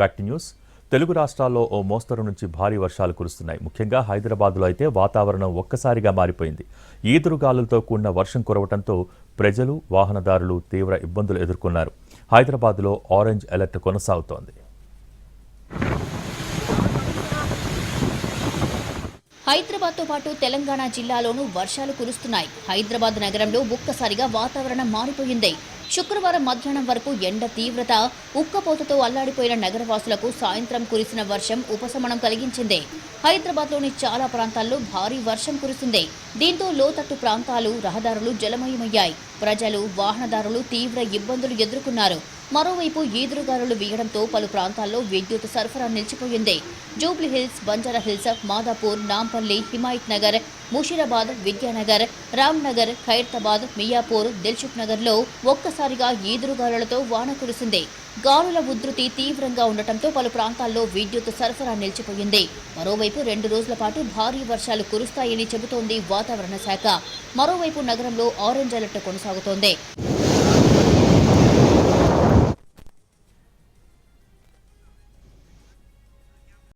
Back to news. Telugu రాష్ట్రాల్లో ఓ మోస్తరు నుంచి భారీ వర్షాలు కురుస్తున్నాయి. ముఖ్యంగా హైదరాబాద్లో అయితే వాతావరణం ఒక్కసారిగా మారిపోయింది. ఈదురుగాలులతో కూడిన వర్షం కురవడంతో ప్రజలు, వాహనదారులు తీవ్ర ఇబ్బందులు ఎదుర్కొన్నారు. హైదరాబాద్లో ఆరెంజ్ అలర్ట్ కొనసాగుతోంది. హైదరాబాద్తో పాటు తెలంగాణ జిల్లాలోనూ వర్షాలు కురుస్తున్నాయి. హైదరాబాద్ నగరంలో ఒక్కసారిగా వాతావరణం మారిపోయింది. శుక్రవారం మధ్యాహ్నం వరకు ఎండ తీవ్రత, ఉక్కపోతతో అల్లాడిపోయిన నగరవాసులకు సాయంత్రం కురిసిన వర్షం ఉపశమనం కలిగించింది. హైదరాబాద్లోని చాలా ప్రాంతాల్లో భారీ వర్షం కురిసింది. దీంతో లోతట్టు ప్రాంతాలు, రహదారులు జలమయమయ్యాయి. ప్రజలు, వాహనదారులు తీవ్ర ఇబ్బందులు ఎదుర్కొన్నారు. మరోవైపు ఈదురుగాలులు వీయడంతో పలు ప్రాంతాల్లో విద్యుత్ సరఫరా నిలిచిపోయింది. జూబ్లీహిల్స్, బంజారాహిల్స్, మాదాపూర్, నాంపల్లి, హిమాయత్ నగర్, ముషీరాబాద్, విద్యానగర్, రామ్నగర్, ఖైరతాబాద్, మియాపూర్, దిల్సుఖ్ నగర్లో ఒక్కసారిగా ఈదురుగాలులతో వాన కురిసింది. గాలుల ఉధృతి తీవ్రంగా ఉండటంతో పలు ప్రాంతాల్లో విద్యుత్ సరఫరా నిలిచిపోయింది. మరోవైపు 2 రోజుల పాటు భారీ వర్షాలు కురుస్తాయని చెబుతోంది వాతావరణ శాఖ. మరోవైపు నగరంలో ఆరెంజ్ అలర్ట్ కొనసాగుతోంది.